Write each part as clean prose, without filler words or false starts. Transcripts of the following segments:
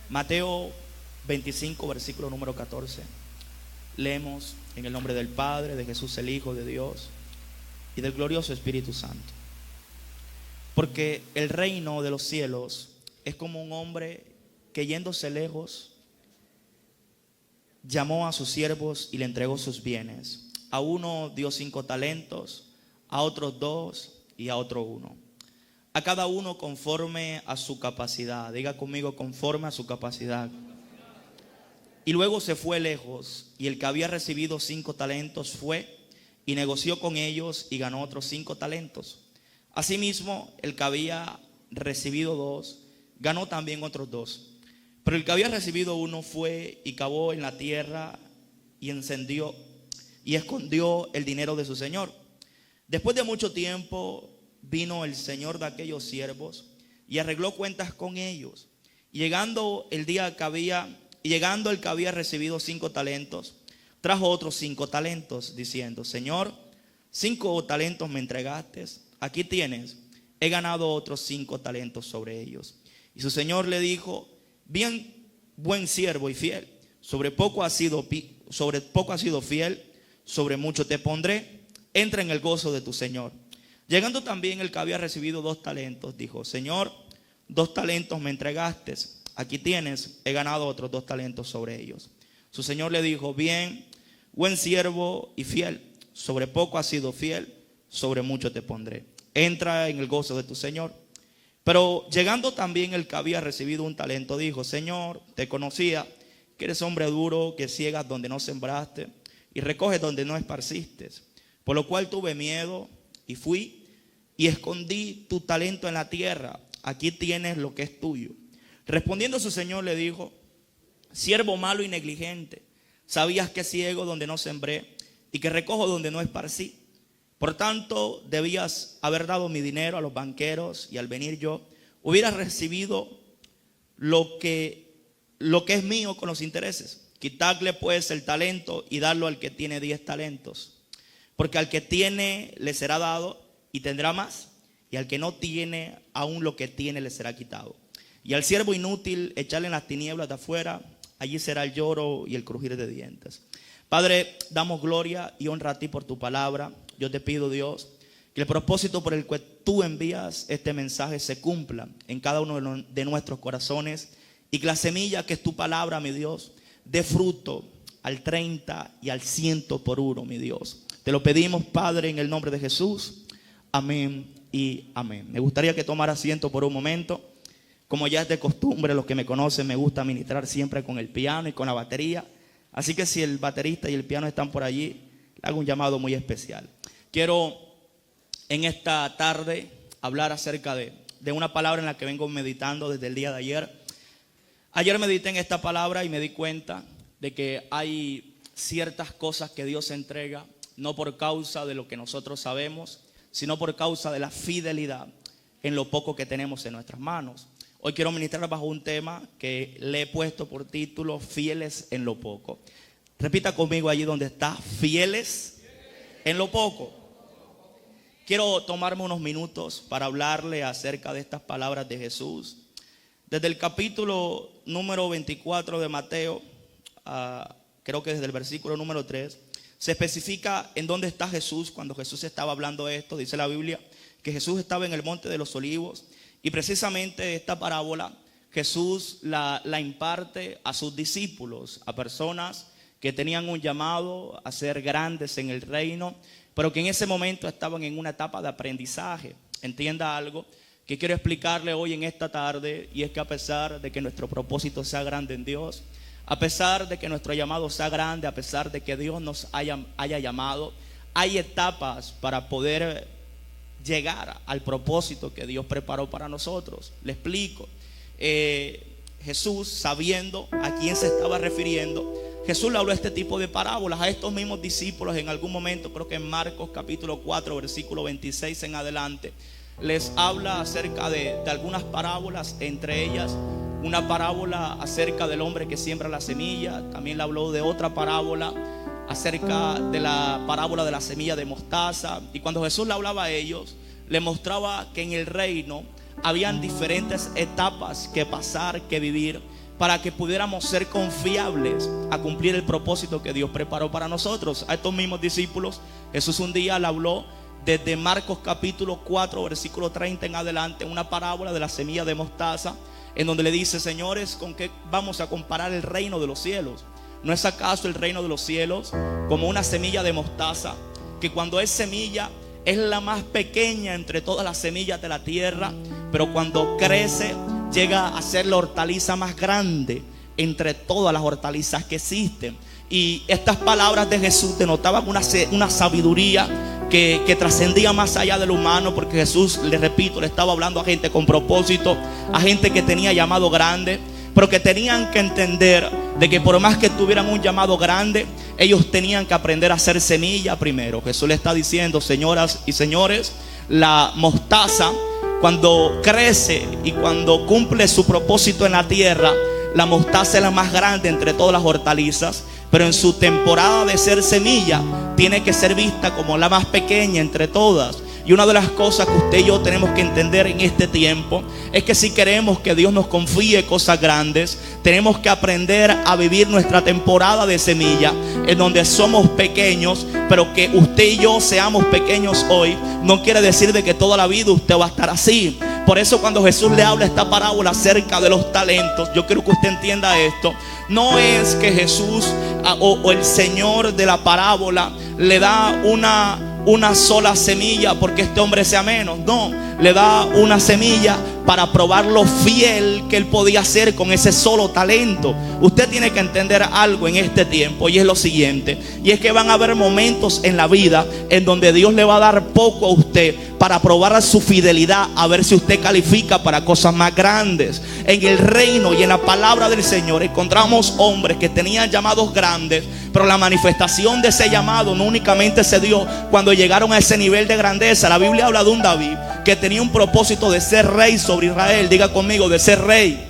Mateo 25, versículo número 14. Leemos en el nombre del Padre, de Jesús el Hijo de Dios y del glorioso Espíritu Santo. Porque el reino de los cielos es como un hombre que, yéndose lejos, llamó a sus siervos y le entregó sus bienes. A uno dio 5 talentos, a otros 2 y a otro 1. A cada uno conforme a su capacidad. Diga conmigo: conforme a su capacidad. Y luego se fue lejos, y el que había recibido 5 talentos fue y negoció con ellos y ganó otros 5 talentos. Asimismo, el que había recibido 2 ganó también otros 2. Pero el que había recibido 1 fue y cavó en la tierra y encendió y escondió el dinero de su señor. Después de mucho tiempo vino el señor de aquellos siervos y arregló cuentas con ellos. Y llegando el que había recibido 5 talentos, trajo otros 5 talentos, diciendo: Señor, 5 talentos me entregaste, aquí tienes, he ganado otros 5 talentos sobre ellos. Y su señor le dijo: bien, buen siervo y fiel, sobre poco has sido fiel, sobre mucho te pondré, entra en el gozo de tu señor. Llegando también el que había recibido 2 talentos, dijo: Señor, 2 talentos me entregaste, aquí tienes, he ganado otros 2 talentos sobre ellos. Su señor le dijo: bien, buen siervo y fiel, sobre poco has sido fiel, sobre mucho te pondré, entra en el gozo de tu señor. Pero llegando también el que había recibido 1 talento, dijo: Señor, te conocía que eres hombre duro, que ciegas donde no sembraste y recoges donde no esparciste, por lo cual tuve miedo y fui y escondí tu talento en la tierra, aquí tienes lo que es tuyo. Respondiendo su señor le dijo: siervo malo y negligente, sabías que ciego donde no sembré y que recojo donde no esparcí. Por tanto, debías haber dado mi dinero a los banqueros, y al venir yo hubieras recibido lo que es mío con los intereses. Quitadle pues el talento y darlo al que tiene 10 talentos. Porque al que tiene le será dado y tendrá más, y al que no tiene, aún lo que tiene le será quitado. Y al siervo inútil echarle en las tinieblas de afuera, allí será el lloro y el crujir de dientes. Padre, damos gloria y honra a ti por tu palabra. Yo te pido, Dios, que el propósito por el cual tú envías este mensaje se cumpla en cada uno de nuestros corazones, y que la semilla que es tu palabra, mi Dios, dé fruto al 30 y al 100 por 1, mi Dios. Te lo pedimos, Padre, en el nombre de Jesús. Amén y amén. Me gustaría que tomara asiento por un momento. Como ya es de costumbre, los que me conocen, me gusta ministrar siempre con el piano y con la batería. Así que si el baterista y el piano están por allí, le hago un llamado muy especial. Quiero en esta tarde hablar acerca de una palabra en la que vengo meditando desde el día de ayer. Ayer medité en esta palabra y me di cuenta de que hay ciertas cosas que Dios entrega, no por causa de lo que nosotros sabemos, sino por causa de la fidelidad en lo poco que tenemos en nuestras manos. Hoy quiero ministrar bajo un tema que le he puesto por título: fieles en lo poco. Repita conmigo allí donde está: fieles en lo poco. Quiero tomarme unos minutos para hablarle acerca de estas palabras de Jesús. Desde el capítulo número 24 de Mateo, creo que desde el versículo número 3, se especifica en dónde está Jesús cuando Jesús estaba hablando esto. Dice la Biblia que Jesús estaba en el monte de los olivos, y precisamente esta parábola Jesús la imparte a sus discípulos, a personas que tenían un llamado a ser grandes en el reino, pero que en ese momento estaban en una etapa de aprendizaje. Entienda algo que quiero explicarle hoy en esta tarde, y es que a pesar de que nuestro propósito sea grande en Dios, a pesar de que nuestro llamado sea grande, a pesar de que Dios nos haya llamado, hay etapas para poder llegar al propósito que Dios preparó para nosotros. Le explico. Jesús, sabiendo a quién se estaba refiriendo, Jesús le habló este tipo de parábolas a estos mismos discípulos en algún momento. Creo que en Marcos capítulo 4 versículo 26 en adelante les habla acerca de algunas parábolas, entre ellas una parábola acerca del hombre que siembra la semilla. También le habló de otra parábola acerca de la parábola de la semilla de mostaza. Y cuando Jesús le hablaba a ellos, le mostraba que en el reino habían diferentes etapas que pasar, que vivir, para que pudiéramos ser confiables a cumplir el propósito que Dios preparó para nosotros. A estos mismos discípulos Jesús un día le habló desde Marcos capítulo 4 versículo 30 en adelante, una parábola de la semilla de mostaza, en donde le dice: señores, ¿con qué vamos a comparar el reino de los cielos? ¿No es acaso el reino de los cielos como una semilla de mostaza, que cuando es semilla es la más pequeña entre todas las semillas de la tierra, pero cuando crece llega a ser la hortaliza más grande entre todas las hortalizas que existen? Y estas palabras de Jesús denotaban una sabiduría que trascendía más allá de lo humano, porque Jesús, le repito, le estaba hablando a gente con propósito, a gente que tenía llamado grande, pero que tenían que entender de que por más que tuvieran un llamado grande, ellos tenían que aprender a hacer semilla primero. Jesús le está diciendo: señoras y señores, la mostaza, cuando crece y cuando cumple su propósito en la tierra, la mostaza es la más grande entre todas las hortalizas, pero en su temporada de ser semilla tiene que ser vista como la más pequeña entre todas. Y una de las cosas que usted y yo tenemos que entender en este tiempo es que si queremos que Dios nos confíe cosas grandes, tenemos que aprender a vivir nuestra temporada de semilla, en donde somos pequeños. Pero que usted y yo seamos pequeños hoy no quiere decir de que toda la vida usted va a estar así. Por eso cuando Jesús le habla esta parábola acerca de los talentos, yo quiero que usted entienda esto. No es que Jesús o el Señor de la parábola le da una sola semilla porque este hombre sea menos. No, le da una semilla para probar lo fiel que él podía ser con ese solo talento. Usted tiene que entender algo en este tiempo, y es lo siguiente: y es que van a haber momentos en la vida en donde Dios le va a dar poco a usted para probar su fidelidad, a ver si usted califica para cosas más grandes. En el reino y en la palabra del Señor encontramos hombres que tenían llamados grandes, pero la manifestación de ese llamado no únicamente se dio cuando llegaron a ese nivel de grandeza. La Biblia habla de un David que tenía un propósito de ser rey sobre Israel. Diga conmigo: de ser rey.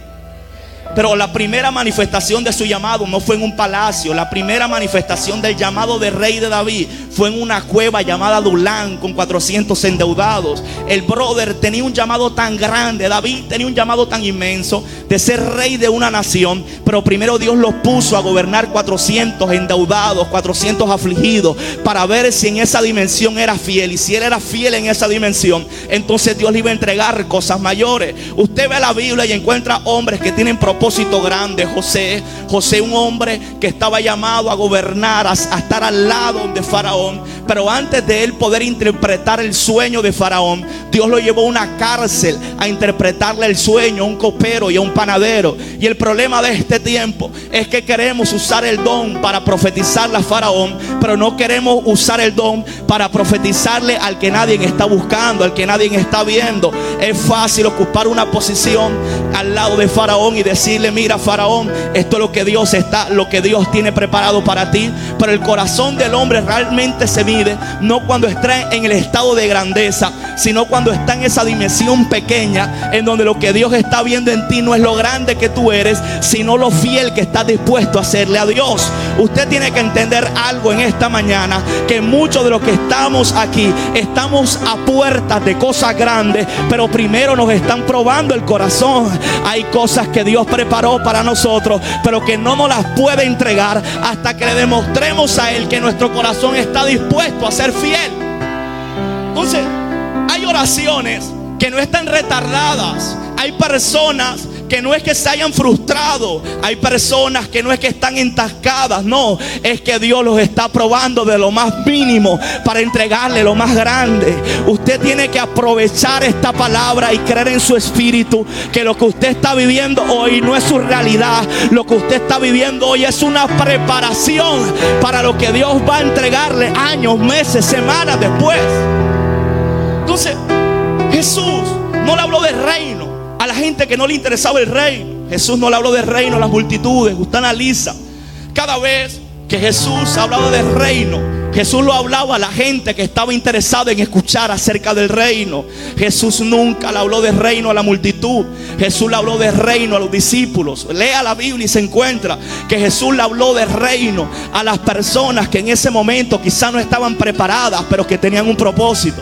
Pero la primera manifestación de su llamado no fue en un palacio. La primera manifestación del llamado de rey de David fue en una cueva llamada Adulán, con 400 endeudados. El brother tenía un llamado tan grande, David tenía un llamado tan inmenso de ser rey de una nación, pero primero Dios lo puso a gobernar 400 endeudados, 400 afligidos, para ver si en esa dimensión era fiel. Y si él era fiel en esa dimensión, entonces Dios le iba a entregar cosas mayores. Usted ve la Biblia y encuentra hombres que tienen propósito grande. José, un hombre que estaba llamado a gobernar, a estar al lado de Faraón, pero antes de él poder interpretar el sueño de Faraón, Dios lo llevó a una cárcel a interpretarle el sueño a un copero y a un panadero. Y el problema de este tiempo es que queremos usar el don para profetizarle a Faraón, pero no queremos usar el don para profetizarle al que nadie está buscando, al que nadie está viendo. Es fácil ocupar una posición al lado de Faraón y decirle: mira, Faraón, esto es lo que Dios tiene preparado para ti. Pero el corazón del hombre realmente se mide no cuando está en el estado de grandeza, sino cuando está en esa dimensión pequeña, en donde lo que Dios está viendo en ti no es lo grande que tú eres, sino lo fiel que estás dispuesto a hacerle a Dios. Usted tiene que entender algo en esta mañana: que muchos de los que estamos aquí estamos a puertas de cosas grandes, pero primero nos están probando el corazón. Hay cosas que Dios preparó para nosotros, pero que no nos las puede entregar hasta que le demostremos a Él que nuestro corazón está dispuesto a ser fiel. Entonces, hay oraciones que no están retardadas. Hay personas que no es que se hayan frustrado. Hay personas que no es que están entascadas. No, es que Dios los está probando de lo más mínimo para entregarle lo más grande. Usted tiene que aprovechar esta palabra y creer en su espíritu que lo que usted está viviendo hoy no es su realidad. Lo que usted está viviendo hoy es una preparación para lo que Dios va a entregarle años, meses, semanas después. Entonces, Jesús no le habló de reino a la gente que no le interesaba el reino. Jesús no le habló de reino a las multitudes. Usted analiza, cada vez que Jesús hablaba del reino, Jesús lo hablaba a la gente que estaba interesada en escuchar acerca del reino. Jesús nunca le habló de reino a la multitud. Jesús le habló de reino a los discípulos. Lea la Biblia y se encuentra que Jesús le habló de reino a las personas que en ese momento quizás no estaban preparadas, pero que tenían un propósito.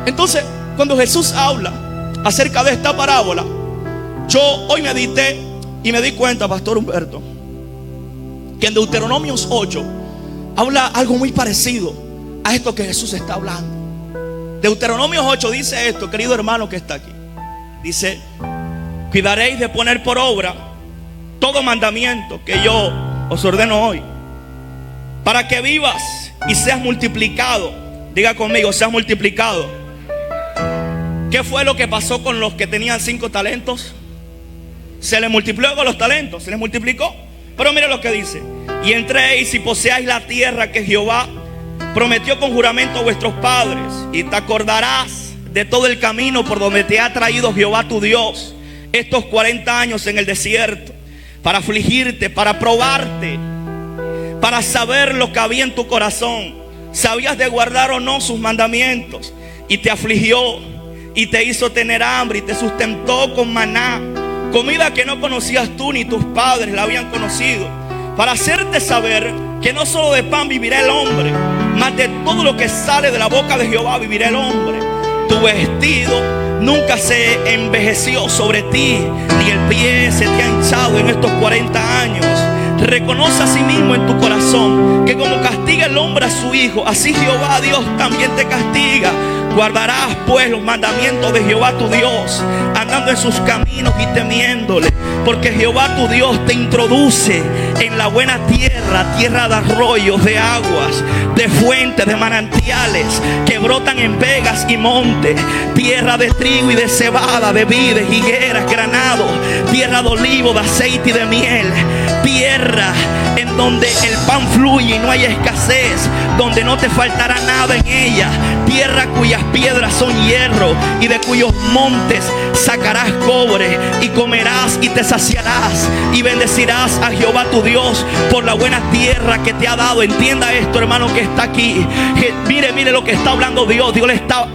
Entonces, cuando Jesús habla acerca de esta parábola, yo hoy medité Y me di cuenta, Pastor Humberto, que en Deuteronomios 8 habla algo muy parecido a esto que Jesús está hablando. Deuteronomios 8 dice esto, querido hermano que está aquí. Dice: cuidaréis de poner por obra todo mandamiento que yo os ordeno hoy, para que vivas y seas multiplicado. Diga conmigo, seas multiplicado. ¿Qué fue lo que pasó con los que tenían 5 talentos? Se les multiplicó con los talentos, se les multiplicó. Pero mire lo que dice: y entréis y poseáis la tierra que Jehová prometió con juramento a vuestros padres, y te acordarás de todo el camino por donde te ha traído Jehová tu Dios estos 40 años en el desierto, para afligirte, para probarte, para saber lo que había en tu corazón, sabías de guardar o no sus mandamientos. Y te afligió y te hizo tener hambre y te sustentó con maná, comida que no conocías tú ni tus padres la habían conocido, para hacerte saber que no solo de pan vivirá el hombre, mas de todo lo que sale de la boca de Jehová vivirá el hombre. Tu vestido nunca se envejeció sobre ti, ni el pie se te ha hinchado en estos 40 años. Reconoce a sí mismo en tu corazón que como castiga el hombre a su hijo, así Jehová Dios también te castiga. Guardarás pues los mandamientos de Jehová tu Dios, andando en sus caminos y temiéndole, porque Jehová tu Dios te introduce en la buena tierra, tierra de arroyos, de aguas, de fuentes, de manantiales que brotan en vegas y montes, tierra de trigo y de cebada, de vides, higueras, granados, tierra de olivo, de aceite y de miel, tierra en donde el pan fluye y no hay escasez, donde no te faltará nada en ella, tierra cuyas piedras son hierro y de cuyos montes sacarás cobre, y comerás y te saciarás y bendecirás a Jehová tu Dios por la buena tierra que te ha dado. Entienda esto, hermano que está aquí. Mire lo que está hablando Dios. Dios le está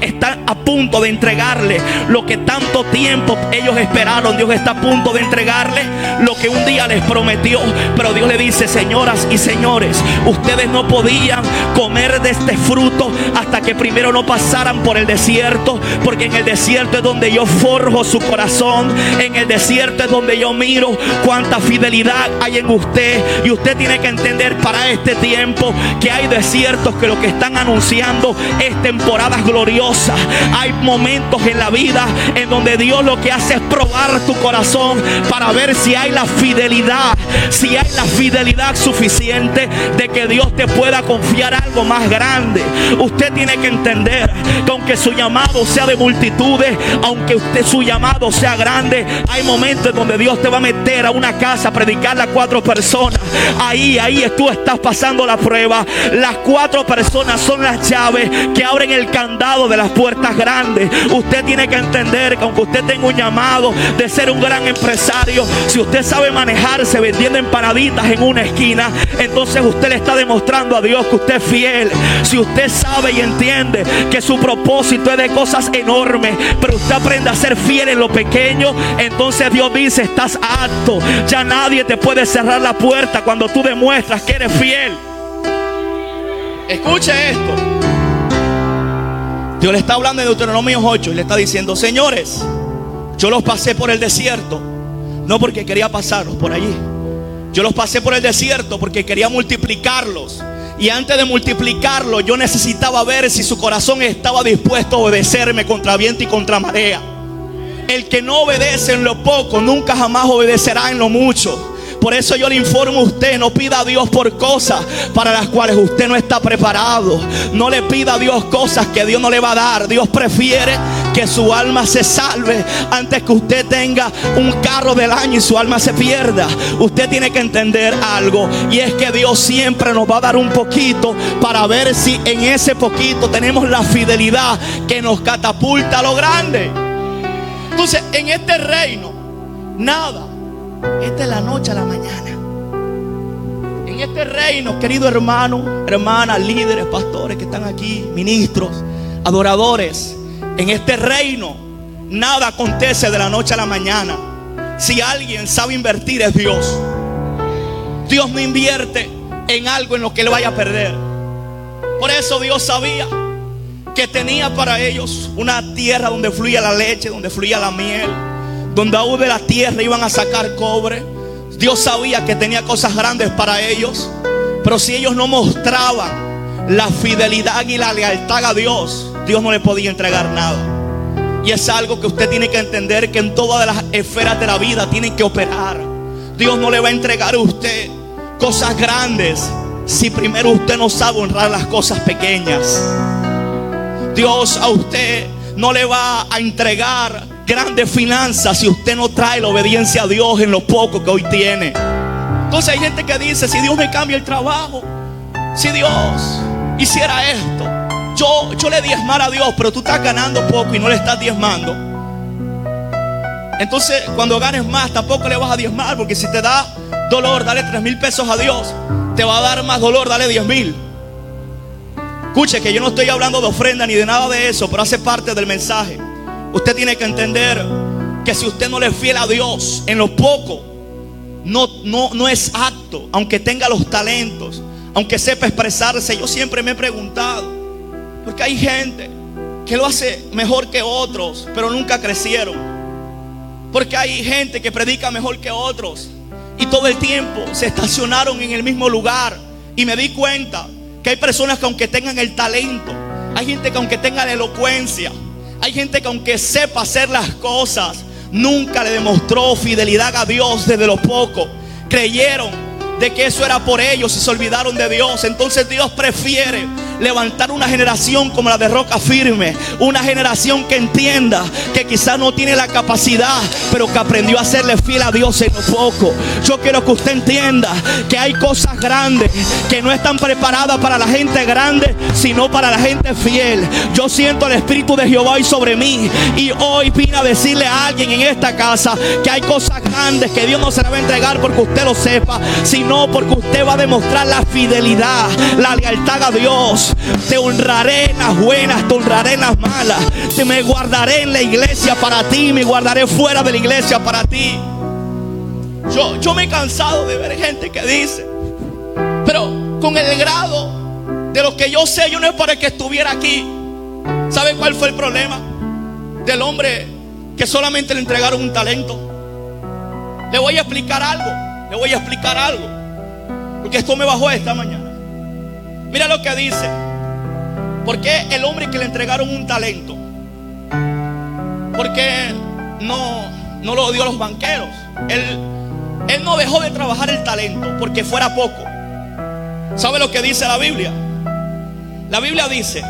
a punto de entregarle lo que tanto tiempo ellos esperaron. Dios está a punto de entregarle lo que un día les prometió. Pero Dios le dice: señoras y señores, ustedes no podían comer de este fruto hasta que primero no pasaran por el desierto, porque en el desierto es donde yo forjo su corazón. En el desierto es donde yo miro cuánta fidelidad hay en usted. Y usted tiene que entender para este tiempo que hay desiertos que lo que están anunciando es temporadas gloriosas. Hay momentos en la vida en donde Dios lo que hace es probar tu corazón para ver si hay la fidelidad, si hay la fidelidad suficiente de que Dios te pueda confiar algo más grande. Usted tiene que entender que aunque su llamado sea de multitudes, aunque su llamado sea grande, hay momentos en donde Dios te va a meter a una casa a predicarle a 4 personas. Ahí tú estás pasando la prueba. Las 4 personas son las llaves que abren el candado de las puertas grandes. Usted tiene que entender que aunque usted tenga un llamado de ser un gran empresario, si usted sabe manejarse vendiendo empanaditas en una esquina, entonces usted le está demostrando a Dios que usted es fiel. Si usted sabe y entiende que su propósito es de cosas enormes, pero usted aprende a ser fiel en lo pequeño, entonces Dios dice: estás apto. Ya nadie te puede cerrar la puerta cuando tú demuestras que eres fiel. Escuche esto. Dios le está hablando en Deuteronomio 8 y le está diciendo: señores, yo los pasé por el desierto no porque quería pasarlos por allí. Yo los pasé por el desierto porque quería multiplicarlos. Y antes de multiplicarlo, yo necesitaba ver si su corazón estaba dispuesto a obedecerme contra viento y contra marea. El que no obedece en lo poco, nunca jamás obedecerá en lo mucho. Por eso yo le informo a usted: no pida a Dios por cosas para las cuales usted no está preparado. No le pida a Dios cosas que Dios no le va a dar. Dios prefiere que su alma se salve antes que usted tenga un carro del año y su alma se pierda. Usted tiene que entender algo, y es que Dios siempre nos va a dar un poquito para ver si en ese poquito tenemos la fidelidad que nos catapulta a lo grande. Entonces, en este reino, nada es de la noche a la mañana. En este reino, querido hermano, hermanas, líderes, pastores que están aquí, ministros, adoradores, en este reino nada acontece de la noche a la mañana. Si alguien sabe invertir, es Dios. Dios no invierte en algo en lo que él vaya a perder. Por eso Dios sabía que tenía para ellos una tierra donde fluía la leche, donde fluía la miel, donde aún de la tierra iban a sacar cobre, Dios sabía que tenía cosas grandes para ellos, pero si ellos no mostraban la fidelidad y la lealtad a Dios, Dios no les podía entregar nada. Y es algo que usted tiene que entender, que en todas las esferas de la vida tienen que operar. Dios no le va a entregar a usted cosas grandes si primero usted no sabe honrar las cosas pequeñas. Dios a usted no le va a entregar grandes finanzas si usted no trae la obediencia a Dios en lo poco que hoy tiene. Entonces hay gente que dice: si Dios me cambia el trabajo, si Dios hiciera esto, yo le diezmara a Dios. Pero tú estás ganando poco y no le estás diezmando. Entonces cuando ganes más tampoco le vas a diezmar, porque si te da dolor darle 3,000 pesos a Dios, te va a dar más dolor darle 10,000. Escuche que yo no estoy hablando de ofrenda ni de nada de eso, pero hace parte del mensaje. Usted tiene que entender que si usted no le es fiel a Dios en lo poco, no es apto, aunque tenga los talentos, aunque sepa expresarse. Yo siempre me he preguntado, porque hay gente que lo hace mejor que otros, pero nunca crecieron. Porque hay gente que predica mejor que otros y todo el tiempo se estacionaron en el mismo lugar. Y me di cuenta que hay personas que aunque tengan el talento, hay gente que aunque tenga la elocuencia, hay gente que aunque sepa hacer las cosas, nunca le demostró fidelidad a Dios desde lo poco. Creyeron de que eso era por ellos y se olvidaron de Dios. Entonces Dios prefiere levantar una generación como la de Roca Firme, una generación que entienda que quizás no tiene la capacidad, pero que aprendió a serle fiel a Dios en lo poco. Yo quiero que usted entienda que hay cosas grandes que no están preparadas para la gente grande, sino para la gente fiel. Yo siento el Espíritu de Jehová hoy sobre mí, y hoy vine a decirle a alguien en esta casa que hay cosas grandes que Dios no se la va a entregar porque usted lo sepa, sino porque usted va a demostrar la fidelidad, la lealtad a Dios. Te honraré en las buenas, te honraré en las malas. Te me guardaré en la iglesia para ti, me guardaré fuera de la iglesia para ti. Yo me he cansado de ver gente que dice: pero con el grado de lo que yo sé, yo no es para que estuviera aquí. ¿Sabe cuál fue el problema del hombre que solamente le entregaron un talento? Le voy a explicar algo, porque esto me bajó esta mañana. Mira lo que dice: ¿por qué el hombre que le entregaron un talento? Porque no lo dio a los banqueros. Él no dejó de trabajar el talento porque fuera poco. ¿Sabe lo que dice la Biblia? La Biblia dice: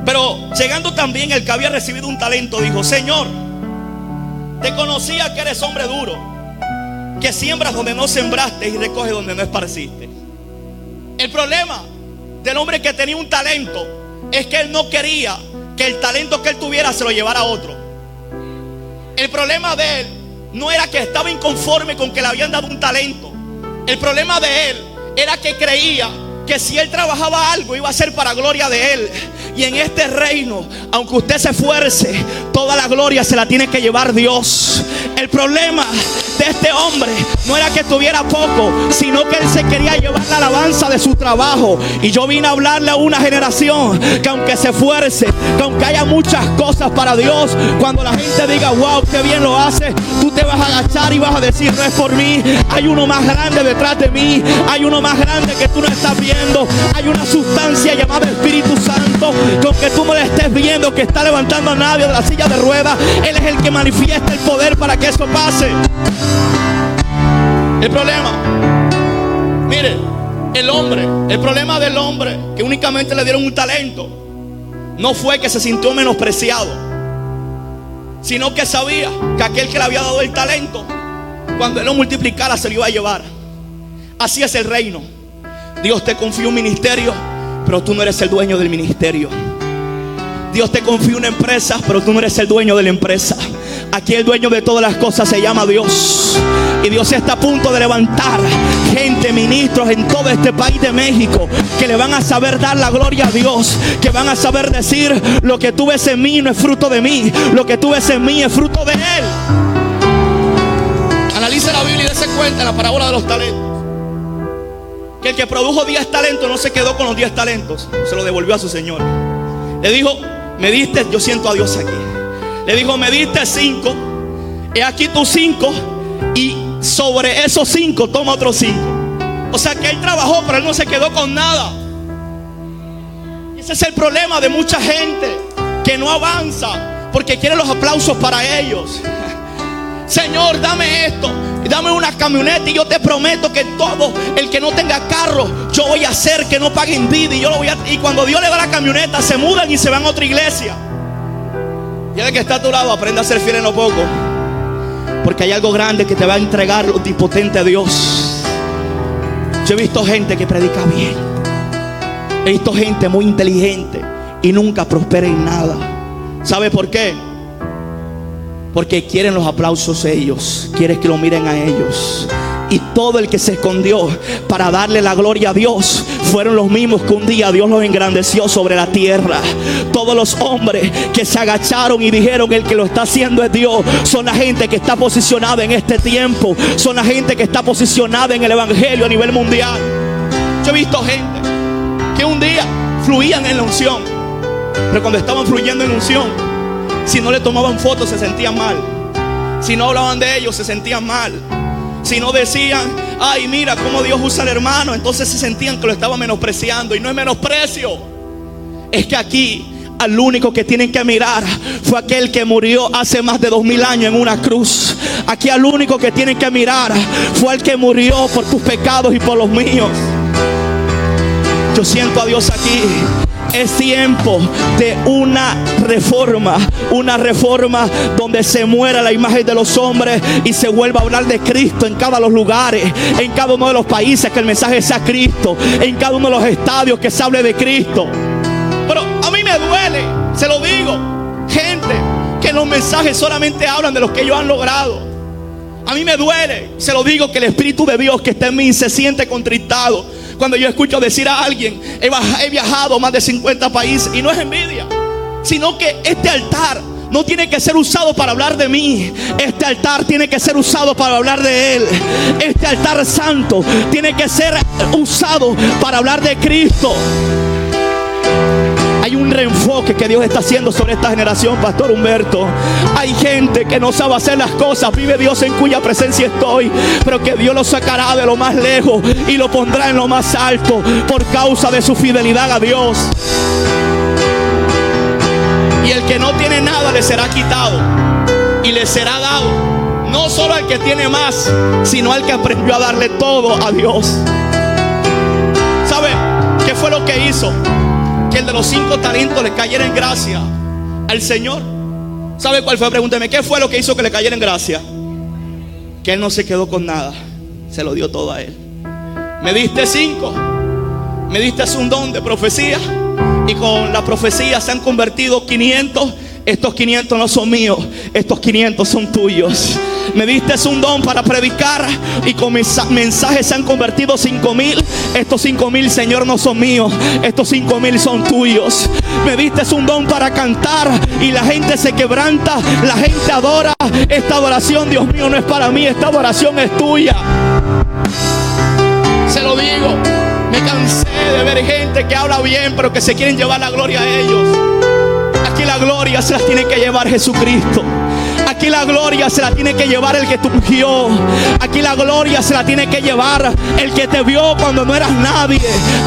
pero llegando también el que había recibido un talento, dijo: Señor, te conocía que eres hombre duro, que siembras donde no sembraste y recoges donde no esparciste. El problema del hombre que tenía un talento es que él no quería que el talento que él tuviera se lo llevara a otro. El problema de él no era que estaba inconforme con que le habían dado un talento. El problema de él era que creía que si él trabajaba algo iba a ser para gloria de él. Y en este reino, aunque usted se esfuerce, toda la gloria se la tiene que llevar Dios. El problema de este hombre no era que tuviera poco, sino que él se quería llevar la alabanza de su trabajo. Y yo vine a hablarle a una generación que aunque se esfuerce, que aunque haya muchas cosas para Dios, cuando la gente diga: wow, qué bien lo hace, tú te vas a agachar y vas a decir: no es por mí, hay uno más grande detrás de mí, hay uno más grande que tú no estás viendo, hay una sustancia llamada Espíritu Santo, que aunque tú no le estés viendo, que está levantando a nadie de la silla de ruedas, Él es el que manifiesta el poder para que eso pase. El problema, mire, el problema del hombre que únicamente le dieron un talento no fue que se sintió menospreciado, sino que sabía que aquel que le había dado el talento, cuando él lo multiplicara, se lo iba a llevar. Así es el reino. Dios te confió un ministerio, pero tú no eres el dueño del ministerio. Dios te confió una empresa, pero tú no eres el dueño de la empresa. Aquí el dueño de todas las cosas se llama Dios. Y Dios está a punto de levantar gente, ministros en todo este país de México, que le van a saber dar la gloria a Dios, que van a saber decir: lo que tú ves en mí no es fruto de mí, lo que tú ves en mí es fruto de Él. Analice la Biblia y dése cuenta en la parábola de los talentos, que el que produjo 10 talentos no se quedó con los 10 talentos, se lo devolvió a su señor. Le dijo: me diste, yo siento a Dios aquí. Le dijo: me diste 5, he aquí tus 5, y sobre esos 5 toma otros 5. O sea que él trabajó, pero él no se quedó con nada. Y ese es el problema de mucha gente que no avanza porque quiere los aplausos para ellos. Señor, dame esto, dame una camioneta y yo te prometo que todo el que no tenga carro, yo voy a hacer que no paguen vida, y cuando Dios le da la camioneta, se mudan y se van a otra iglesia. Y el que está a tu lado, aprende a ser fiel en lo poco, porque hay algo grande que te va a entregar lo omnipotente a Dios. Yo he visto gente que predica bien, he visto gente muy inteligente y nunca prospera en nada. ¿Sabe por qué? Porque quieren los aplausos ellos, quieren que lo miren a ellos. Y todo el que se escondió para darle la gloria a Dios fueron los mismos que un día Dios los engrandeció sobre la tierra. Todos los hombres que se agacharon y dijeron el que lo está haciendo es Dios, son la gente que está posicionada en este tiempo, son la gente que está posicionada en el evangelio a nivel mundial. Yo he visto gente que un día fluían en la unción, pero cuando estaban fluyendo en la unción, si no le tomaban fotos se sentían mal, si no hablaban de ellos se sentían mal, si no decían, ay, mira cómo Dios usa al hermano, entonces se sentían que lo estaba menospreciando. Y no es menosprecio, es que aquí al único que tienen que mirar fue aquel que murió hace más de 2000 años en una cruz. Aquí al único que tienen que mirar fue el que murió por tus pecados y por los míos. Yo siento a Dios aquí. Es tiempo de una reforma donde se muera la imagen de los hombres y se vuelva a hablar de Cristo en cada los lugares, en cada uno de los países, que el mensaje sea Cristo, en cada uno de los estadios que se hable de Cristo. Pero a mí me duele, se lo digo, gente que los mensajes solamente hablan de los que ellos han logrado. A mí me duele, se lo digo, que el Espíritu de Dios que está en mí se siente contristado cuando yo escucho decir a alguien, he viajado a más de 50 países, y no es envidia, sino que este altar no tiene que ser usado para hablar de mí. Este altar tiene que ser usado para hablar de Él. Este altar santo tiene que ser usado para hablar de Cristo. Hay un reenfoque que Dios está haciendo sobre esta generación, Pastor Humberto. Hay gente que no sabe hacer las cosas. Vive Dios en cuya presencia estoy, pero que Dios lo sacará de lo más lejos y lo pondrá en lo más alto por causa de su fidelidad a Dios. Y el que no tiene nada le será quitado y le será dado. No solo al que tiene más, sino al que aprendió a darle todo a Dios. ¿Sabe qué fue lo que hizo que el de los 5 talentos le cayera en gracia al Señor? ¿Sabe cuál fue? Pregúnteme, ¿qué fue lo que hizo que le cayera en gracia? Que él no se quedó con nada, se lo dio todo a él. Me diste 5, me diste un don de profecía, y con la profecía se han convertido 500. Estos 500 no son míos, estos 500 son tuyos. Me diste un don para predicar, y con mis mensajes se han convertido 5000. Estos 5000, Señor, no son míos, estos 5000 son tuyos. Me diste un don para cantar, y la gente se quebranta, la gente adora. Esta adoración, Dios mío, no es para mí, esta adoración es tuya. Se lo digo, me cansé de ver gente que habla bien, pero que se quieren llevar la gloria a ellos. Aquí la gloria se la tiene que llevar Jesucristo. Aquí la gloria se la tiene que llevar el que te ungió. Aquí la gloria se la tiene que llevar el que te vio cuando no eras nadie.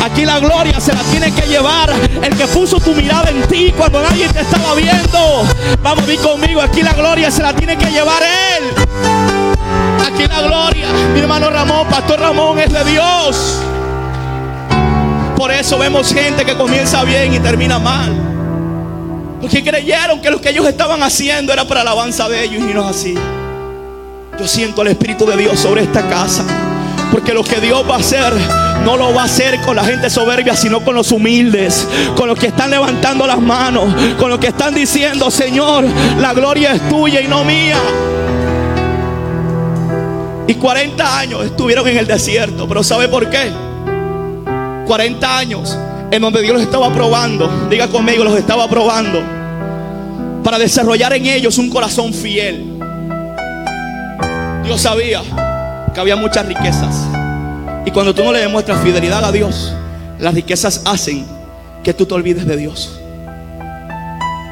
Aquí la gloria se la tiene que llevar el que puso tu mirada en ti cuando nadie te estaba viendo. Vamos a ir conmigo. Aquí la gloria se la tiene que llevar Él. Aquí la gloria, mi hermano Ramón, Pastor Ramón, es de Dios. Por eso vemos gente que comienza bien y termina mal, porque creyeron que lo que ellos estaban haciendo era para la alabanza de ellos, y no es así. Yo siento el Espíritu de Dios sobre esta casa, porque lo que Dios va a hacer no lo va a hacer con la gente soberbia, sino con los humildes, con los que están levantando las manos, con los que están diciendo, Señor, la gloria es tuya y no mía. Y 40 años estuvieron en el desierto, pero ¿sabe por qué? 40 años en donde Dios los estaba probando. Diga conmigo, los estaba probando para desarrollar en ellos un corazón fiel. Dios sabía que había muchas riquezas, y cuando tú no le demuestras fidelidad a Dios, las riquezas hacen que tú te olvides de Dios.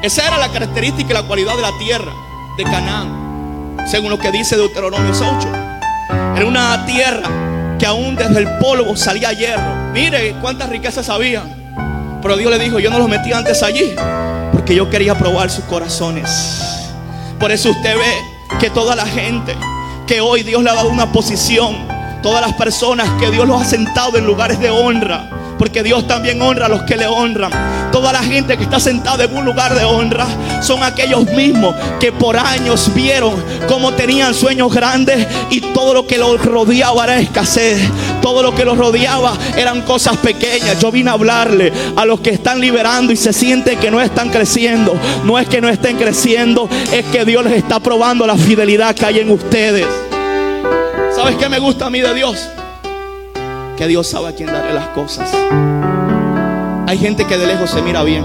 Esa era la característica y la cualidad de la tierra de Canaán. según lo que dice Deuteronomio 8. Era una tierra que aún desde el polvo salía hierro. Mire cuántas riquezas había. Pero Dios le dijo: yo no los metí antes allí porque yo quería probar sus corazones. Por eso usted ve que toda la gente que hoy Dios le ha dado una posición, todas las personas que Dios los ha sentado en lugares de honra, porque Dios también honra a los que le honran. Toda la gente que está sentada en un lugar de honra son aquellos mismos que por años vieron cómo tenían sueños grandes y todo lo que los rodeaba era escasez. Todo lo que los rodeaba eran cosas pequeñas. Yo vine a hablarle a los que están liberando y se sienten que no están creciendo. No es que no estén creciendo, es que Dios les está probando la fidelidad que hay en ustedes. ¿Sabes qué me gusta a mí de Dios? Que Dios sabe a quién darle las cosas. Hay gente que de lejos se mira bien,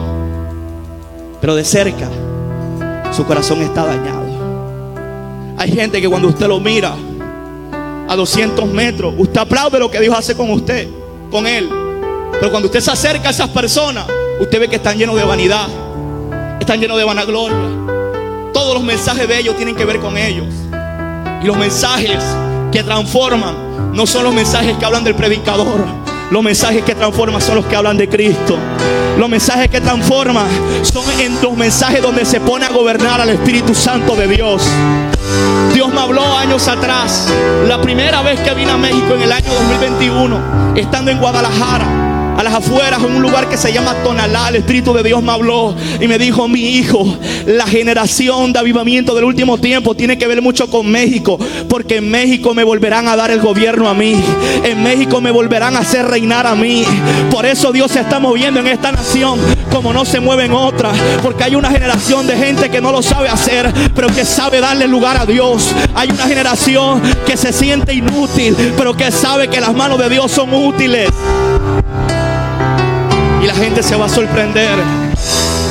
pero de cerca su corazón está dañado. Hay gente que cuando usted lo mira a 200 metros, usted aplaude lo que Dios hace con usted, con él. Pero cuando usted se acerca a esas personas, usted ve que están llenos de vanidad, están llenos de vanagloria. Todos los mensajes de ellos tienen que ver con ellos. Y los mensajes que transforman no son los mensajes que hablan del predicador. Los mensajes que transforman son los que hablan de Cristo. Los mensajes que transforman son en los mensajes donde se pone a gobernar al Espíritu Santo de Dios. Dios me habló años atrás, la primera vez que vine a México en el año 2021, estando en Guadalajara, a las afueras, en un lugar que se llama Tonalá. El Espíritu de Dios me habló y me dijo: mi hijo, la generación de avivamiento del último tiempo tiene que ver mucho con México, porque en México me volverán a dar el gobierno a mí. En México me volverán a hacer reinar a mí. Por eso Dios se está moviendo en esta nación como no se mueve en otras, porque hay una generación de gente que no lo sabe hacer, pero que sabe darle lugar a Dios. Hay una generación que se siente inútil, pero que sabe que las manos de Dios son útiles. Y la gente se va a sorprender,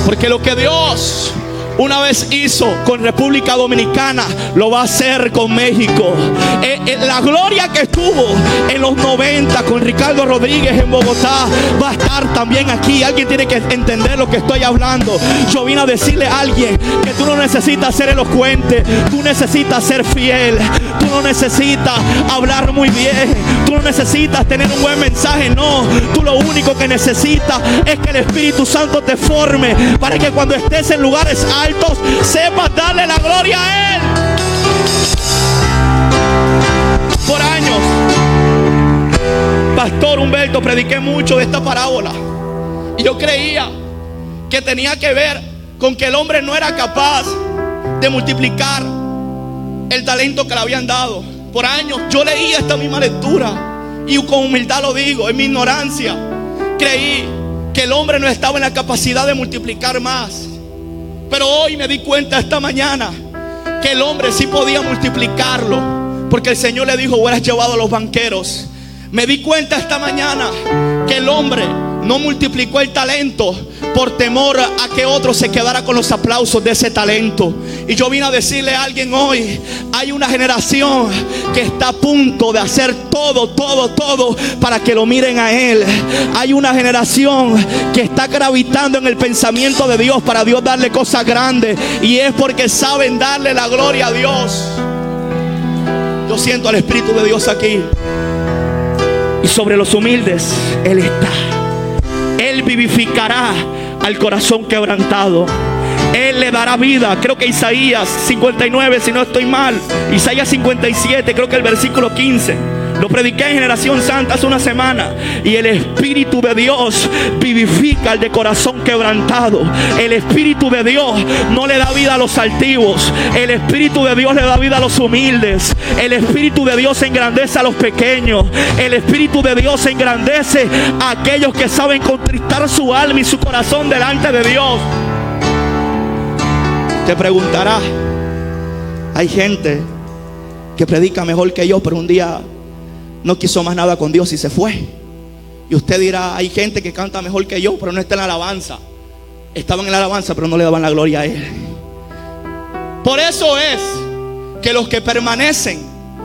porque lo que Dios una vez hizo con República Dominicana, lo va a hacer con México. La gloria que estuvo en los 90 con Ricardo Rodríguez en Bogotá va a estar también aquí. Alguien tiene que entender lo que estoy hablando. Yo vine a decirle a alguien que tú no necesitas ser elocuente, tú necesitas ser fiel. Tú no necesitas hablar muy bien, tú no necesitas tener un buen mensaje. No, tú lo único que necesitas es que el Espíritu Santo te forme, para que cuando estés en lugares altos sepas darle la gloria a Él. Por años, Pastor Humberto, prediqué mucho de esta parábola, y yo creía que tenía que ver con que el hombre no era capaz de multiplicar el talento que le habían dado. Por años yo leía esta misma lectura y con humildad lo digo, en mi ignorancia creí que el hombre no estaba en la capacidad de multiplicar más. Pero hoy me di cuenta esta mañana que el hombre sí podía multiplicarlo, porque el Señor le dijo: hubieras llevado a los banqueros. Me di cuenta esta mañana que el hombre no multiplicó el talento por temor a que otro se quedara con los aplausos de ese talento. Y yo vine a decirle a alguien hoy: hay una generación que está a punto de hacer todo para que lo miren a Él. Hay una generación que está gravitando en el pensamiento de Dios para Dios darle cosas grandes, y es porque saben darle la gloria a Dios. Yo siento al Espíritu de Dios aquí. Y sobre los humildes Él está. Él vivificará al corazón quebrantado. Él le dará vida. Creo que Isaías 59, si no estoy mal, Isaías 57, creo que el versículo 15. Lo prediqué en Generación Santa hace una semana. Y el Espíritu de Dios vivifica al de corazón quebrantado. El Espíritu de Dios no le da vida a los altivos. El Espíritu de Dios le da vida a los humildes. El Espíritu de Dios engrandece a los pequeños. El Espíritu de Dios engrandece a aquellos que saben contristar su alma y su corazón delante de Dios. Te preguntará: hay gente que predica mejor que yo, pero un día no quiso más nada con Dios y se fue. Y usted dirá: hay gente que canta mejor que yo, pero no está en la alabanza. Estaban en la alabanza, pero no le daban la gloria a Él. Por eso es que los que permanecen,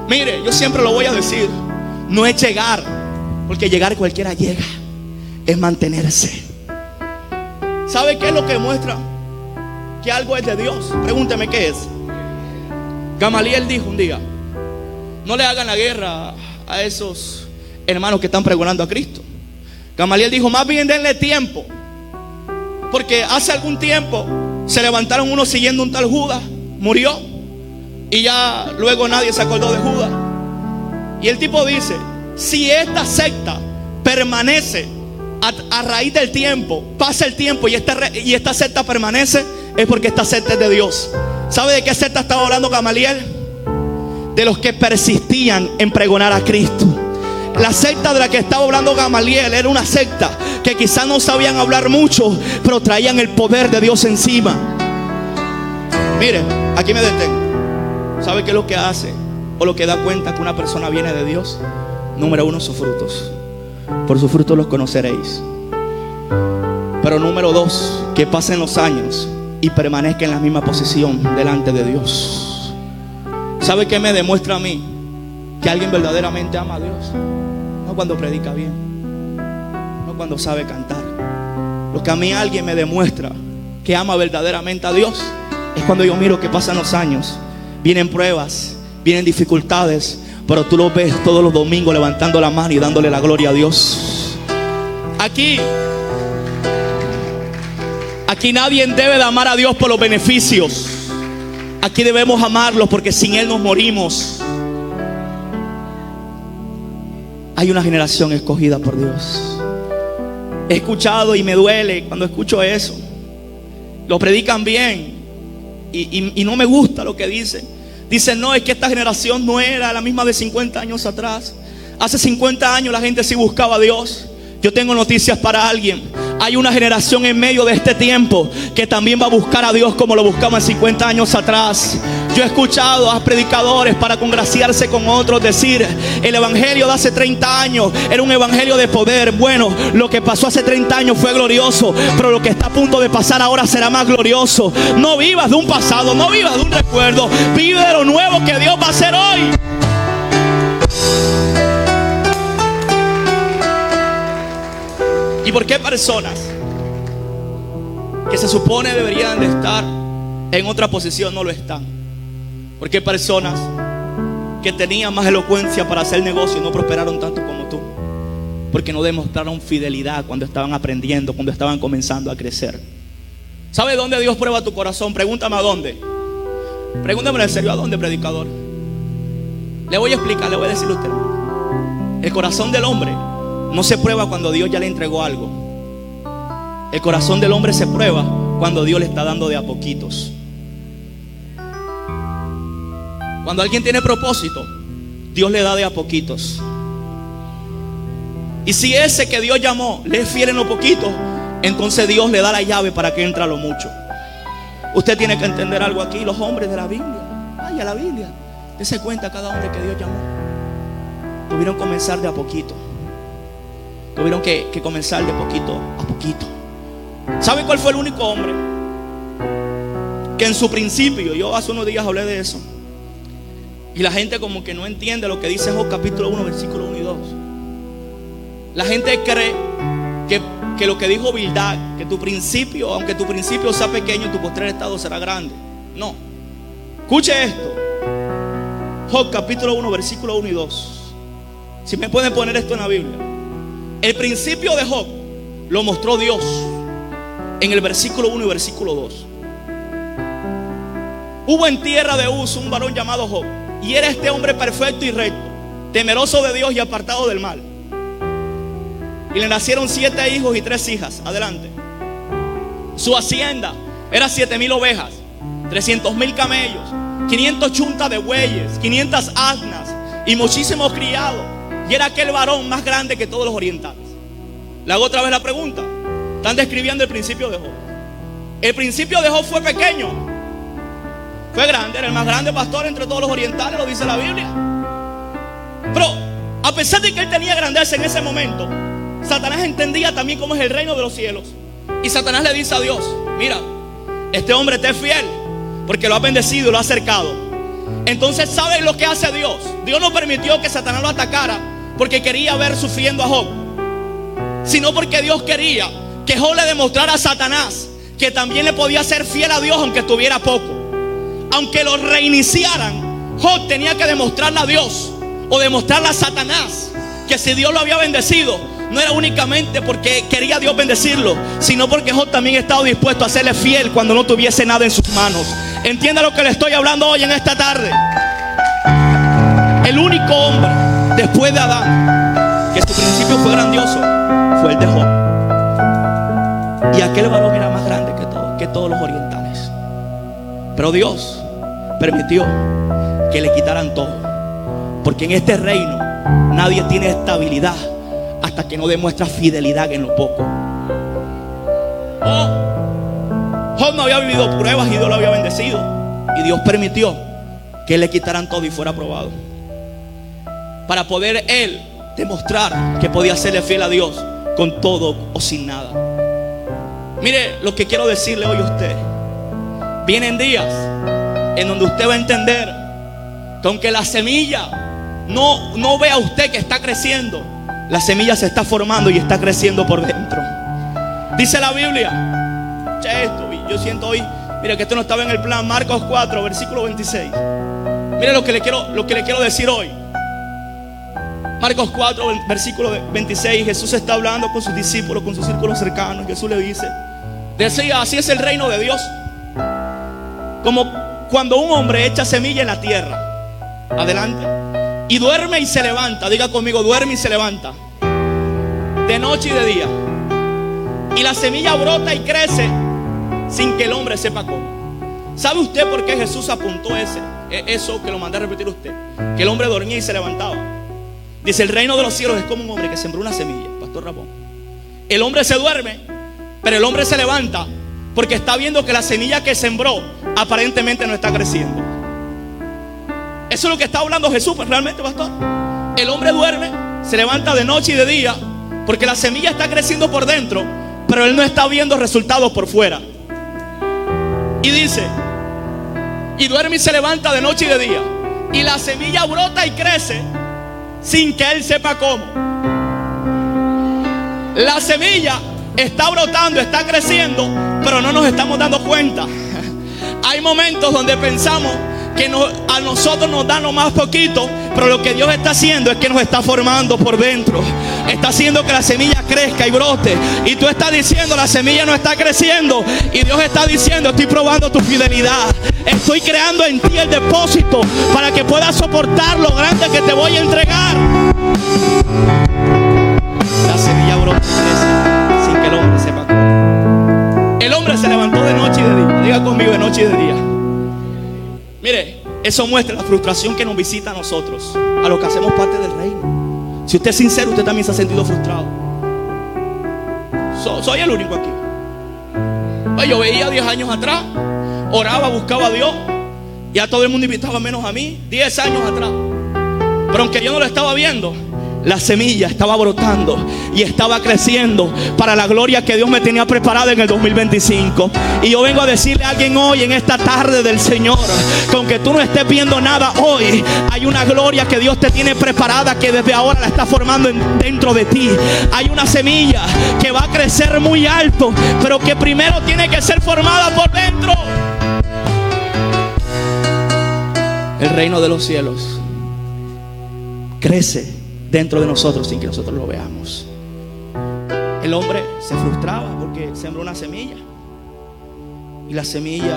mire, yo siempre lo voy a decir, no es llegar, porque llegar cualquiera llega, es mantenerse. ¿Sabe qué es lo que muestra que algo es de Dios? Pregúnteme qué es. Gamaliel dijo un día: no le hagan la guerra a esos hermanos que están pregonando a Cristo. Gamaliel dijo: más bien denle tiempo, porque hace algún tiempo se levantaron unos siguiendo un tal Judas, murió, y ya luego nadie se acordó de Judas. Y el tipo dice: si esta secta permanece a raíz del tiempo, pasa el tiempo y esta secta permanece, es porque esta secta es de Dios. ¿Sabe de qué secta estaba hablando Gamaliel? De los que persistían en pregonar a Cristo. La secta de la que estaba hablando Gamaliel era una secta que quizás no sabían hablar mucho, pero traían el poder de Dios encima. Mire, aquí me detengo. ¿Sabe qué es lo que hace o lo que da cuenta que una persona viene de Dios? Número uno, sus frutos. Por sus frutos los conoceréis. Pero número dos, que pasen los años y permanezca en la misma posición delante de Dios. ¿Sabe qué me demuestra a mí que alguien verdaderamente ama a Dios? No cuando predica bien, no cuando sabe cantar. Lo que a mí alguien me demuestra que ama verdaderamente a Dios es cuando yo miro que pasan los años, vienen pruebas, vienen dificultades, pero tú lo ves todos los domingos levantando la mano y dándole la gloria a Dios. Aquí nadie debe de amar a Dios por los beneficios. Aquí debemos amarlo porque sin Él nos morimos. Hay una generación escogida por Dios. He escuchado y me duele cuando escucho eso. Lo predican bien y no me gusta lo que dicen. Dicen: no, es que esta generación no era la misma de 50 años atrás. Hace 50 años la gente sí buscaba a Dios. Yo tengo noticias para alguien. Hay una generación en medio de este tiempo que también va a buscar a Dios como lo buscaba en 50 años atrás. Yo he escuchado a predicadores, para congraciarse con otros, decir: el evangelio de hace 30 años era un evangelio de poder. Bueno, lo que pasó hace 30 años fue glorioso, pero lo que está a punto de pasar ahora será más glorioso. No vivas de un pasado, no vivas de un recuerdo. Vive de lo nuevo que Dios va a hacer hoy. ¿Y por qué personas que se supone deberían de estar en otra posición no lo están? ¿Por qué personas que tenían más elocuencia para hacer negocio no prosperaron tanto como tú? Porque no demostraron fidelidad cuando estaban aprendiendo, cuando estaban comenzando a crecer. ¿Sabe dónde Dios prueba tu corazón? Pregúntame a dónde. Pregúntame en serio, ¿a dónde, predicador? Le voy a explicar, le voy a decir a usted. El corazón del hombre no se prueba cuando Dios ya le entregó algo. El corazón del hombre se prueba cuando Dios le está dando de a poquitos. Cuando alguien tiene propósito, Dios le da de a poquitos. Y si ese que Dios llamó le es fiel en lo poquito, entonces Dios le da la llave para que entre a lo mucho. Usted tiene que entender algo aquí. Los hombres de la Biblia, vaya la Biblia, dése cuenta, cada hombre que Dios llamó tuvieron que comenzar de a poquito. Tuvieron que comenzar de poquito a poquito. ¿Sabe cuál fue el único hombre que en su principio, yo hace unos días hablé de eso, y la gente como que no entiende lo que dice Job capítulo 1 versículo 1 y 2? La gente cree que lo que dijo Bildad, que tu principio, aunque tu principio sea pequeño, tu postrer estado será grande. No. Escuche esto. Job capítulo 1 versículo 1 y 2. Si me pueden poner esto en la Biblia. El principio de Job lo mostró Dios en el versículo 1 y versículo 2. Hubo en tierra de Uz un varón llamado Job, y era este hombre perfecto y recto, temeroso de Dios y apartado del mal. Y le nacieron 7 hijos y 3 hijas. Adelante. Su hacienda era 7,000 ovejas, 300,000 camellos, 500 chuntas de bueyes, 500 asnas y muchísimos criados. Y era aquel varón más grande que todos los orientales. Le hago otra vez la pregunta. Están describiendo el principio de Job. El principio de Job fue pequeño, fue grande, era el más grande pastor entre todos los orientales, lo dice la Biblia. Pero a pesar de que él tenía grandeza en ese momento, Satanás entendía también cómo es el reino de los cielos. Y Satanás le dice a Dios: mira, este hombre te es fiel porque lo ha bendecido y lo ha acercado. Entonces, ¿saben lo que hace Dios? Dios no permitió que Satanás lo atacara porque quería ver sufriendo a Job, sino porque Dios quería que Job le demostrara a Satanás que también le podía ser fiel a Dios aunque tuviera poco. Aunque lo reiniciaran, Job tenía que demostrarle a Dios o demostrarle a Satanás que si Dios lo había bendecido, no era únicamente porque quería Dios bendecirlo, sino porque Job también estaba dispuesto a serle fiel cuando no tuviese nada en sus manos. Entienda lo que le estoy hablando hoy en esta tarde. El único hombre después de Adán que su principio fue grandioso fue el de Job. Y aquel varón era más grande que todos los orientales. Pero Dios permitió que le quitaran todo, porque en este reino nadie tiene estabilidad hasta que no demuestra fidelidad en lo poco. Job no había vivido pruebas y Dios lo había bendecido, y Dios permitió que le quitaran todo y fuera probado, para poder él demostrar que podía serle fiel a Dios con todo o sin nada. Mire lo que quiero decirle hoy a usted. Vienen días en donde usted va a entender que aunque la semilla no vea usted que está creciendo, la semilla se está formando y está creciendo por dentro. Dice la Biblia, esto, yo siento hoy, mire que esto no estaba en el plan. Marcos 4, versículo 26. Mire lo que le quiero decir hoy. Marcos 4, versículo 26. Jesús está hablando con sus discípulos, con sus círculos cercanos. Jesús le dice, decía, así es el reino de Dios, como cuando un hombre echa semilla en la tierra. Adelante. Y duerme y se levanta. Diga conmigo, duerme y se levanta, de noche y de día. Y la semilla brota y crece sin que el hombre sepa cómo. ¿Sabe usted por qué Jesús apuntó eso que lo mandé a repetir usted? Que el hombre dormía y se levantaba. Dice, el reino de los cielos es como un hombre que sembró una semilla. Pastor Ramón, el hombre se duerme, pero el hombre se levanta porque está viendo que la semilla que sembró aparentemente no está creciendo. Eso es lo que está hablando Jesús, pues, realmente, pastor. El hombre duerme, se levanta de noche y de día porque la semilla está creciendo por dentro, pero él no está viendo resultados por fuera. Y dice, y duerme y se levanta de noche y de día, y la semilla brota y crece sin que él sepa cómo. La semilla está brotando, está creciendo, pero no nos estamos dando cuenta. Hay momentos donde pensamos que a nosotros nos dan lo más poquito, pero lo que Dios está haciendo es que nos está formando por dentro. Está haciendo que la semilla crezca y brote. Y tú estás diciendo, la semilla no está creciendo. Y Dios está diciendo, estoy probando tu fidelidad. Estoy creando en ti el depósito para que puedas soportar lo grande que te voy a entregar. La semilla brota y crece sin que el hombre sepa cómo. El hombre se levantó de noche y de día. Diga conmigo, de noche y de día. Mire, eso muestra la frustración que nos visita a nosotros, a los que hacemos parte del reino. Si usted es sincero, usted también se ha sentido frustrado. Soy el único aquí. Pues yo veía 10 años atrás, oraba, buscaba a Dios, y a todo el mundo invitaba menos a mí. 10 años atrás. Pero aunque yo no lo estaba viendo, la semilla estaba brotando y estaba creciendo para la gloria que Dios me tenía preparada en el 2025. Y yo vengo a decirle a alguien hoy en esta tarde del Señor, que aunque tú no estés viendo nada hoy, hay una gloria que Dios te tiene preparada, que desde ahora la está formando dentro de ti. Hay una semilla que va a crecer muy alto, pero que primero tiene que ser formada por dentro. El reino de los cielos crece dentro de nosotros sin que nosotros lo veamos. El hombre se frustraba porque sembró una semilla, y la semilla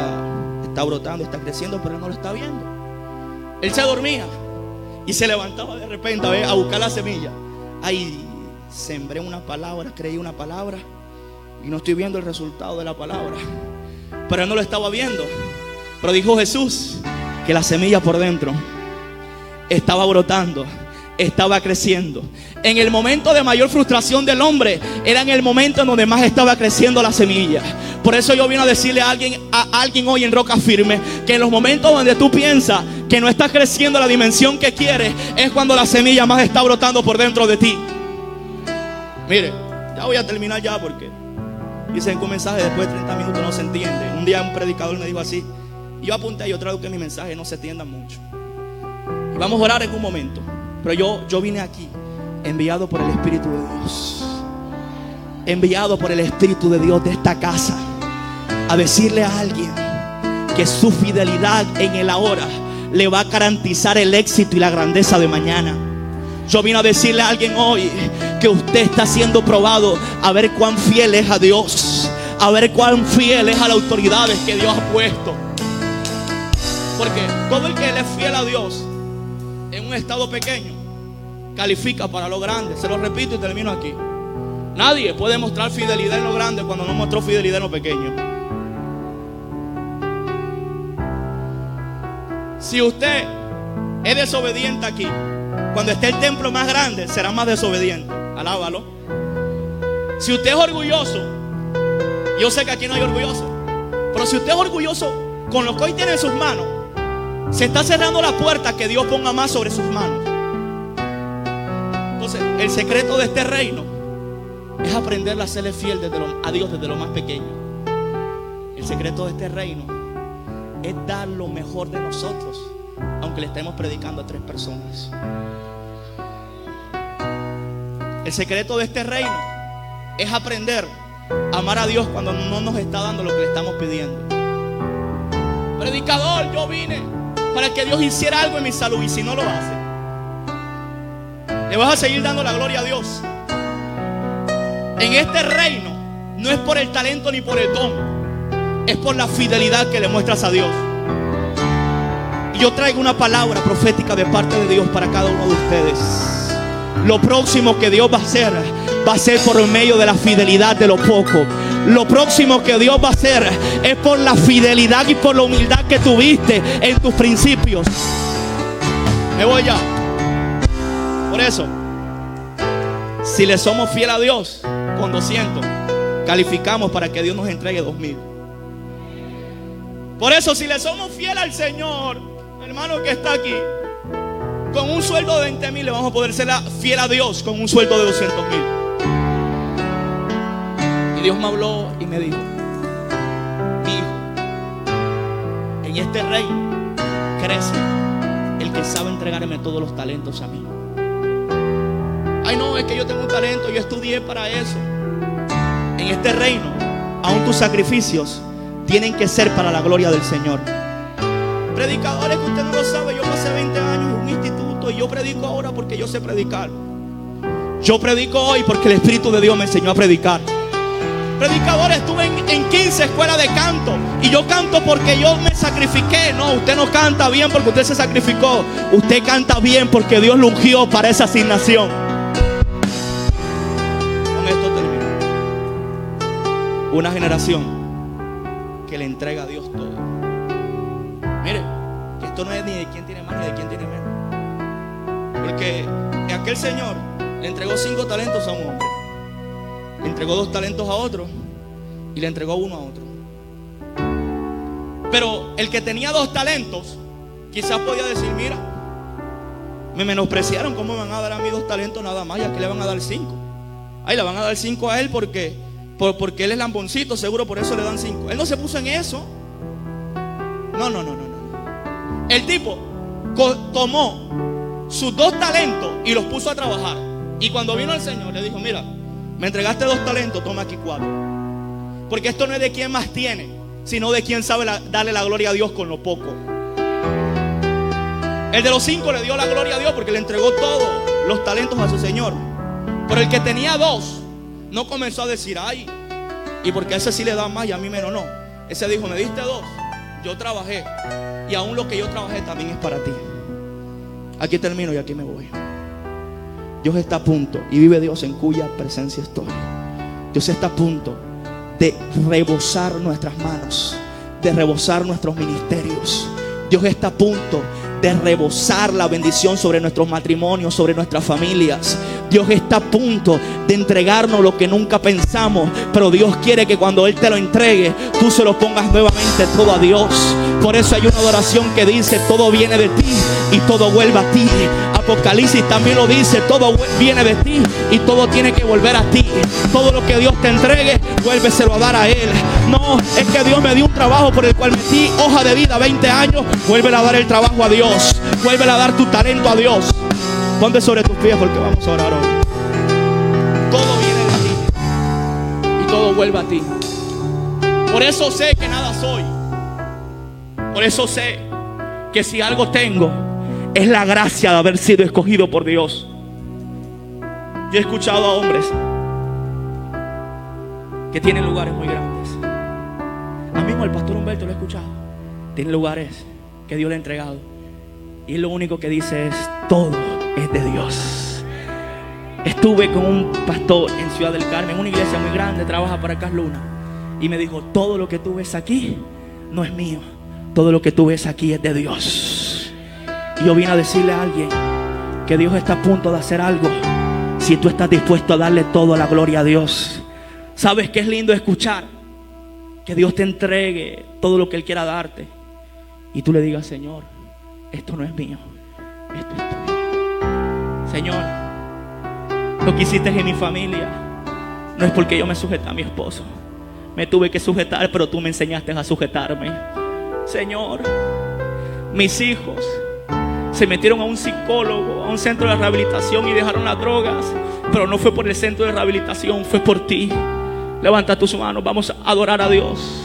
está brotando, está creciendo, pero él no lo está viendo. Él se dormía y se levantaba de repente a buscar la semilla. Ay, sembré una palabra, creí una palabra y no estoy viendo el resultado de la palabra. Pero él no lo estaba viendo. Pero dijo Jesús que la semilla por dentro estaba brotando, estaba creciendo. En el momento de mayor frustración del hombre era en el momento en donde más estaba creciendo la semilla. Por eso yo vine a decirle a alguien hoy en Roca Firme, que en los momentos donde tú piensas que no estás creciendo a la dimensión que quieres, es cuando la semilla más está brotando por dentro de ti. Mire, ya voy a terminar ya, porque dicen que un mensaje después de 30 minutos no se entiende. Un día un predicador me dijo así, y yo apunté, yo traduje mi mensaje, no se entienda mucho. Y vamos a orar en un momento. Pero yo vine aquí enviado por el Espíritu de Dios, enviado por el Espíritu de Dios de esta casa, a decirle a alguien que su fidelidad en el ahora le va a garantizar el éxito y la grandeza de mañana. Yo vine a decirle a alguien hoy que usted está siendo probado a ver cuán fiel es a Dios, a ver cuán fiel es a las autoridades que Dios ha puesto. Porque todo el que le es fiel a Dios en un estado pequeño califica para lo grande. Se lo repito y termino aquí. Nadie puede mostrar fidelidad en lo grande cuando no mostró fidelidad en lo pequeño. Si usted es desobediente aquí, cuando esté el templo más grande será más desobediente. Alábalo. Si usted es orgulloso, yo sé que aquí no hay orgulloso, pero si usted es orgulloso con lo que hoy tiene en sus manos, se está cerrando la puerta que Dios ponga más sobre sus manos. Entonces, el secreto de este reino es aprender a serle fiel a Dios desde lo más pequeño. El secreto de este reino es dar lo mejor de nosotros, aunque le estemos predicando a 3 personas. El secreto de este reino es aprender a amar a Dios cuando no nos está dando lo que le estamos pidiendo. Predicador, yo vine para que Dios hiciera algo en mi salud, y si no lo hace, le vas a seguir dando la gloria a Dios. En este reino no es por el talento ni por el don, es por la fidelidad que le muestras a Dios. Y yo traigo una palabra profética de parte de Dios para cada uno de ustedes. Lo próximo que Dios va a ser por medio de la fidelidad de lo poco. Lo próximo que Dios va a hacer es por la fidelidad y por la humildad que tuviste en tus principios. Me voy ya. Por eso, si le somos fiel a Dios con 200, calificamos para que Dios nos entregue 2000. Por eso, si le somos fiel al Señor, hermano que está aquí, con un sueldo de 20,000 le vamos a poder ser fiel a Dios con un sueldo de 200,000. Y Dios me habló y me dijo: mi hijo, en este reino crece el que sabe entregarme todos los talentos a mí. Ay, no, es que yo tengo un talento, yo estudié para eso. En este reino, aún tus sacrificios tienen que ser para la gloria del Señor. Predicadores, que usted no lo sabe, yo pasé 20 años en un instituto y yo predico ahora porque yo sé predicar. Yo predico hoy porque el Espíritu de Dios me enseñó a predicar. Predicadores, estuve en 15 escuelas de canto y yo canto porque yo me sacrifiqué. No, usted no canta bien porque usted se sacrificó. Usted canta bien porque Dios lo ungió para esa asignación. Con esto termino. Una generación que le entrega a Dios todo. Mire, que esto no es ni de quién tiene más ni de quién tiene menos. Porque aquel señor le entregó 5 talentos a un hombre, le entregó 2 talentos a otro y le entregó 1 a otro. Pero el que tenía 2 talentos quizás podía decir: mira, me menospreciaron, ¿cómo me van a dar a mí 2 talentos nada más? Y aquí le van a dar 5. Ahí le van a dar 5 a él porque él es lamboncito, seguro por eso le dan 5. Él no se puso en eso. No. El tipo tomó sus 2 talentos y los puso a trabajar. Y cuando vino el Señor le dijo: mira, me entregaste 2 talentos, toma aquí 4. Porque esto no es de quien más tiene, sino de quien sabe darle la gloria a Dios con lo poco. El de los 5 le dio la gloria a Dios porque le entregó todos los talentos a su Señor. Pero el que tenía 2 no comenzó a decir: ay, y porque a ese sí le da más y a mí menos. No, ese dijo: me diste 2, yo trabajé, y aún lo que yo trabajé también es para ti. Aquí termino y aquí me voy. Dios está a punto, y vive Dios en cuya presencia estoy. Dios está a punto de rebosar nuestras manos, de rebosar nuestros ministerios. Dios está a punto de rebosar la bendición sobre nuestros matrimonios, sobre nuestras familias. Dios está a punto de entregarnos lo que nunca pensamos, pero Dios quiere que cuando Él te lo entregue, tú se lo pongas nuevamente todo a Dios. Por eso hay una adoración que dice: todo viene de ti y todo vuelve a ti. Apocalipsis también lo dice: todo viene de ti y todo tiene que volver a ti. Todo lo que Dios te entregue, vuélveselo a dar a Él. No, es que Dios me dio un trabajo por el cual metí hoja de vida 20 años. Vuélvele a dar el trabajo a Dios. Vuélvele a dar tu talento a Dios. Ponte sobre tus pies porque vamos a orar hoy. Todo viene de ti y todo vuelve a ti. Por eso sé que nada soy. Por eso sé Porque si algo tengo, es la gracia de haber sido escogido por Dios. Yo he escuchado a hombres que tienen lugares muy grandes. A mí mismo el pastor Humberto lo he escuchado. Tiene lugares que Dios le ha entregado, y lo único que dice es: todo es de Dios. Estuve con un pastor en Ciudad del Carmen, una iglesia muy grande, trabaja para Cas Luna, y me dijo: todo lo que tú ves aquí no es mío, todo lo que tú ves aquí es de Dios. Y yo vine a decirle a alguien que Dios está a punto de hacer algo, si tú estás dispuesto a darle toda la gloria a Dios. ¿Sabes qué es lindo escuchar? Que Dios te entregue todo lo que Él quiera darte, y tú le digas: Señor, esto no es mío, esto es tuyo. Señor, lo que hiciste en mi familia no es porque yo me sujeté a mi esposo. Me tuve que sujetar, pero tú me enseñaste a sujetarme. Señor, mis hijos se metieron a un psicólogo, a un centro de rehabilitación, y dejaron las drogas, pero no fue por el centro de rehabilitación, fue por ti. Levanta tus manos, vamos a adorar a Dios.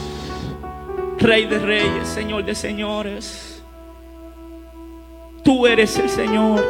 Rey de reyes, Señor de señores, tú eres el Señor.